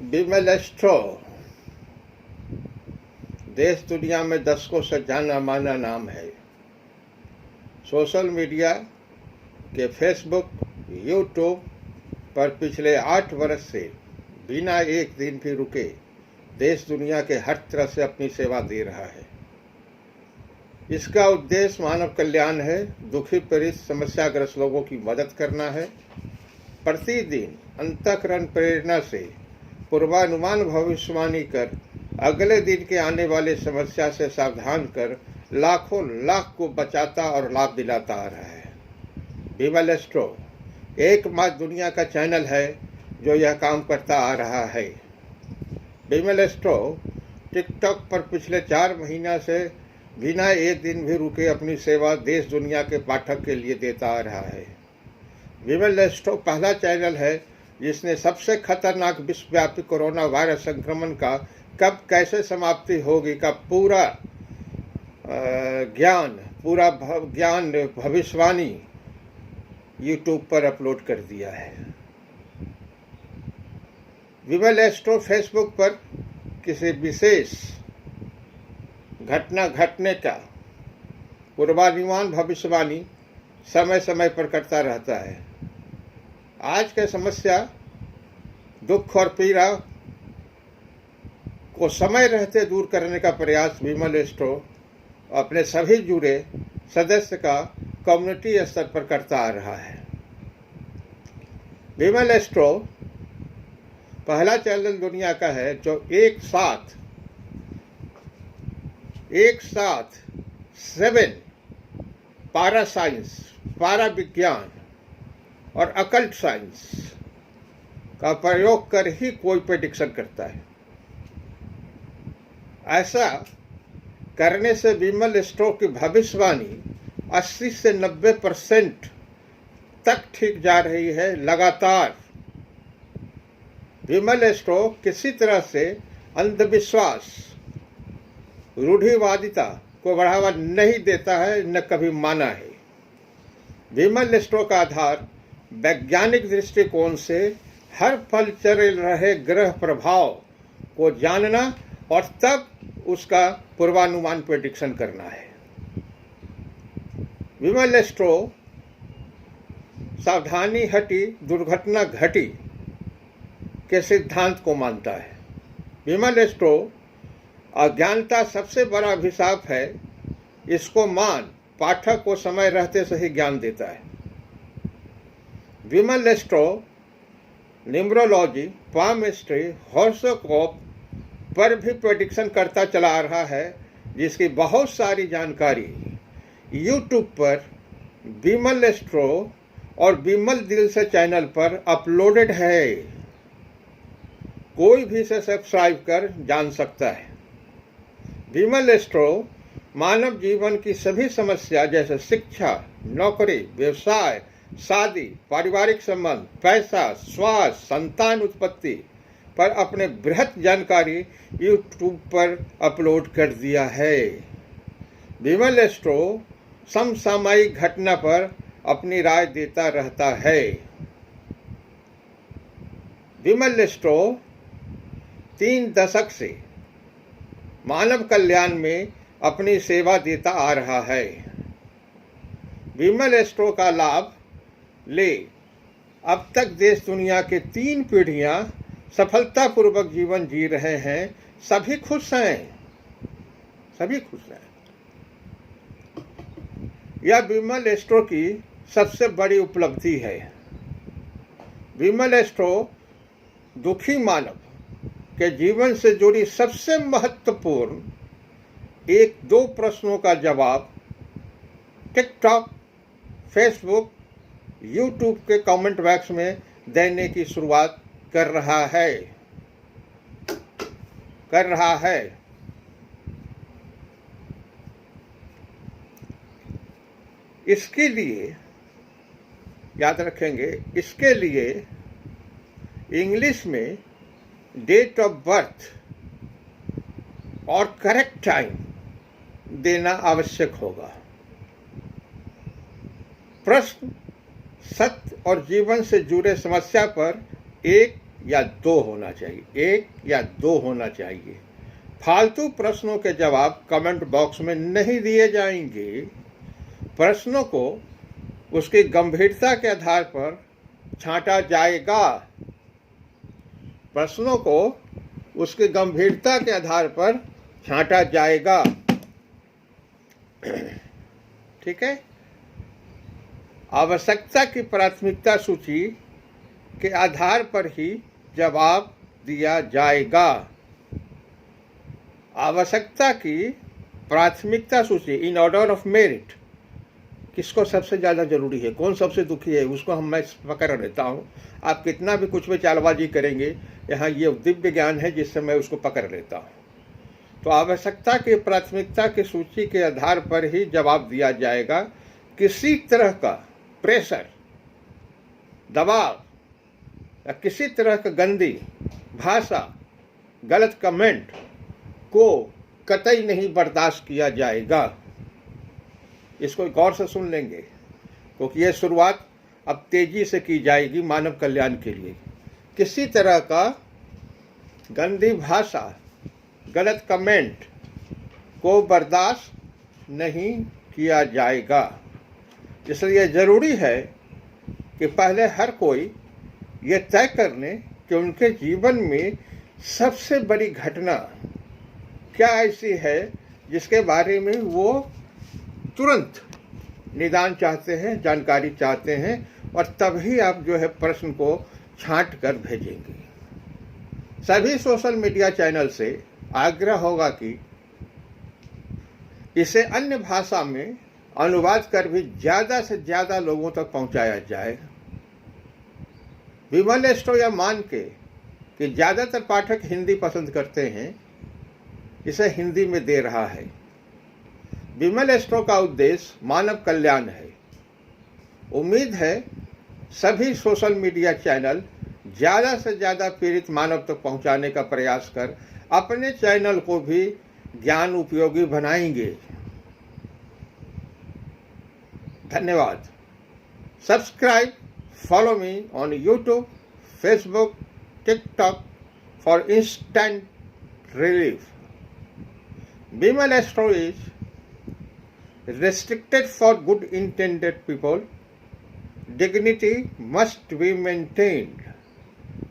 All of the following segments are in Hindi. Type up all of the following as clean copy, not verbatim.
बिमल एस्ट्रो देश दुनिया में दशकों से जाना माना नाम है। सोशल मीडिया के फेसबुक, यूट्यूब पर पिछले 8 वर्ष से बिना एक दिन भी रुके देश दुनिया के हर तरह से अपनी सेवा दे रहा है। इसका उद्देश्य मानव कल्याण है, दुखी पीड़ित समस्याग्रस्त लोगों की मदद करना है। प्रतिदिन अंतःकरण प्रेरणा से पूर्वानुमान भविष्यवाणी कर अगले दिन के आने वाले समस्या से सावधान कर लाखों लाख को बचाता और लाभ दिलाता आ रहा है। बिमल एस्ट्रो एकमात्र दुनिया का चैनल है जो यह काम करता आ रहा है। बिमल एस्ट्रो टिकटॉक पर पिछले 4 महीना से बिना एक दिन भी रुके अपनी सेवा देश दुनिया के पाठक के लिए देता आ रहा है। बिमल एस्ट्रो पहला चैनल है जिसने सबसे खतरनाक विश्वव्यापी कोरोना वायरस संक्रमण का कब कैसे समाप्ति होगी का पूरा ज्ञान भविष्यवाणी यूट्यूब पर अपलोड कर दिया है। बिमल एस्ट्रो फेसबुक पर किसी विशेष घटना घटने का पूर्वानुमान भविष्यवाणी समय समय पर करता रहता है। आज के समस्या, दुख और पीड़ा को समय रहते दूर करने का प्रयास बिमल एस्ट्रो अपने सभी जुड़े सदस्य का कम्युनिटी स्तर पर करता आ रहा है। बिमल एस्ट्रो पहला चैनल दुनिया का है जो एक साथ 7 पारा साइंस, पारा विज्ञान और अकल्ट साइंस का प्रयोग कर ही कोई प्रेडिक्शन करता है। ऐसा करने से बिमल एस्ट्रो की भविष्यवाणी 80 से 90% तक ठीक जा रही है लगातार। बिमल एस्ट्रो किसी तरह से अंधविश्वास, रूढ़िवादिता को बढ़ावा नहीं देता है, न कभी माना है। बिमल एस्ट्रो का आधार वैज्ञानिक दृष्टिकोण से हर पल चल रहे ग्रह प्रभाव को जानना और तब उसका पूर्वानुमान प्रेडिक्शन करना है। बिमल एस्ट्रो सावधानी हटी दुर्घटना घटी के सिद्धांत को मानता है। बिमल एस्ट्रो अज्ञानता सबसे बड़ा अभिशाप है, इसको मान पाठक को समय रहते से ही ज्ञान देता है। Bimal astro numerology, palmistry, horoscope पर भी प्रेडिक्शन करता चला आ रहा है, जिसकी बहुत सारी जानकारी यूट्यूब पर बिमल एस्ट्रो और बिमल दिल से चैनल पर अपलोडेड है। कोई भी इसे सब्सक्राइब कर जान सकता है। बिमल एस्ट्रो मानव जीवन की सभी समस्या जैसे शिक्षा, नौकरी, व्यवसाय, शादी, पारिवारिक संबंध, पैसा, स्वास्थ्य, संतान उत्पत्ति पर अपने बृहत जानकारी यूट्यूब पर अपलोड कर दिया है। बिमल एस्ट्रो समसामयिक घटना पर अपनी राय देता रहता है। बिमल एस्ट्रो 3 दशक से मानव कल्याण में अपनी सेवा देता आ रहा है। बिमल एस्ट्रो का लाभ ले अब तक देश दुनिया के 3 पीढ़ियां सफलतापूर्वक जीवन जी रहे हैं। सभी खुश हैं, सभी खुश हैं। यह बिमल एस्ट्रो की सबसे बड़ी उपलब्धि है। बिमल एस्ट्रो दुखी मानव के जीवन से जुड़ी सबसे महत्वपूर्ण 1-2 प्रश्नों का जवाब टिकटॉक, फेसबुक, यूट्यूब के कमेंट बॉक्स में देने की शुरुआत कर रहा है। इसके लिए याद रखेंगे, इसके लिए इंग्लिश में डेट ऑफ बर्थ और करेक्ट टाइम देना आवश्यक होगा। प्रश्न, सत्य और जीवन से जुड़े समस्या पर 1 या 2 होना चाहिए, 1 या 2 होना चाहिए। फालतू प्रश्नों के जवाब कमेंट बॉक्स में नहीं दिए जाएंगे। प्रश्नों को उसकी गंभीरता के आधार पर छांटा जाएगा। प्रश्नों को उसकी गंभीरता के आधार पर छांटा जाएगा। ठीक है। आवश्यकता की प्राथमिकता सूची के आधार पर ही जवाब दिया जाएगा। आवश्यकता की प्राथमिकता सूची, इन ऑर्डर ऑफ मेरिट, किसको सबसे ज़्यादा जरूरी है, कौन सबसे दुखी है, उसको मैं पकड़ लेता हूँ। आप कितना भी कुछ भी चालबाजी करेंगे, यहाँ ये दिव्य ज्ञान है जिससे मैं उसको पकड़ लेता हूँ। तो आवश्यकता की प्राथमिकता की सूची के आधार पर ही जवाब दिया जाएगा। किसी तरह का प्रेशर, दबाव या किसी तरह का गंदी भाषा, गलत कमेंट को कतई नहीं बर्दाश्त किया जाएगा। इसको गौर से सुन लेंगे, क्योंकि यह शुरुआत अब तेजी से की जाएगी मानव कल्याण के लिए। किसी तरह का गंदी भाषा, गलत कमेंट को बर्दाश्त नहीं किया जाएगा। इसलिए ज़रूरी है कि पहले हर कोई ये तय कर लें कि उनके जीवन में सबसे बड़ी घटना क्या ऐसी है जिसके बारे में वो तुरंत निदान चाहते हैं, जानकारी चाहते हैं, और तभी आप जो है प्रश्न को छांट कर भेजेंगे। सभी सोशल मीडिया चैनल से आग्रह होगा कि इसे अन्य भाषा में अनुवाद कर भी ज़्यादा से ज़्यादा लोगों तक पहुंचाया जाए। विमल एस्ट्रो यह मान के कि ज़्यादातर पाठक हिंदी पसंद करते हैं, इसे हिंदी में दे रहा है। विमल एस्ट्रो का उद्देश्य मानव कल्याण है। उम्मीद है सभी सोशल मीडिया चैनल ज़्यादा से ज़्यादा पीड़ित मानव तक पहुंचाने का प्रयास कर अपने चैनल को भी ज्ञान उपयोगी बनाएंगे। धन्यवाद। Subscribe, follow me on YouTube, Facebook, TikTok for instant relief. Bimal Astro is restricted for good intended people. Dignity must be maintained.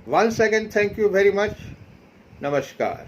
Once again, thank you very much. Namaskar.